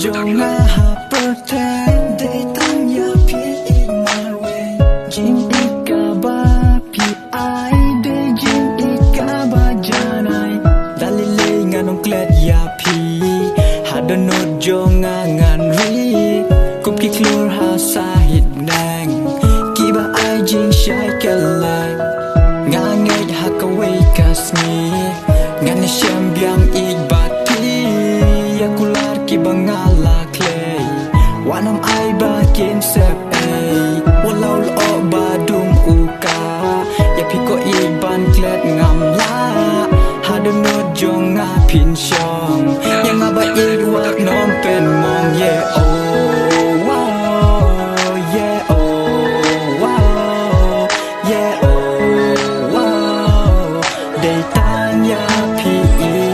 Jonga haperte de tanya pi marwe jin ikaba pi ai de jin ikaba janai dalile nganong klet ya pi hadono jonga ngan ri kum ki klur ha sahid nang kiba ai jin shai kelang nganget hakawai kasmi ngan syam biang ibati yakular ki bangala clay wanam ai bakin sep ai walau lo badum uka ya piko iban klet ngamla hadono jonga pin shong yang aba iwak nom pen mong ye oh wow yeah oh wow yeah oh wow day tanya pi day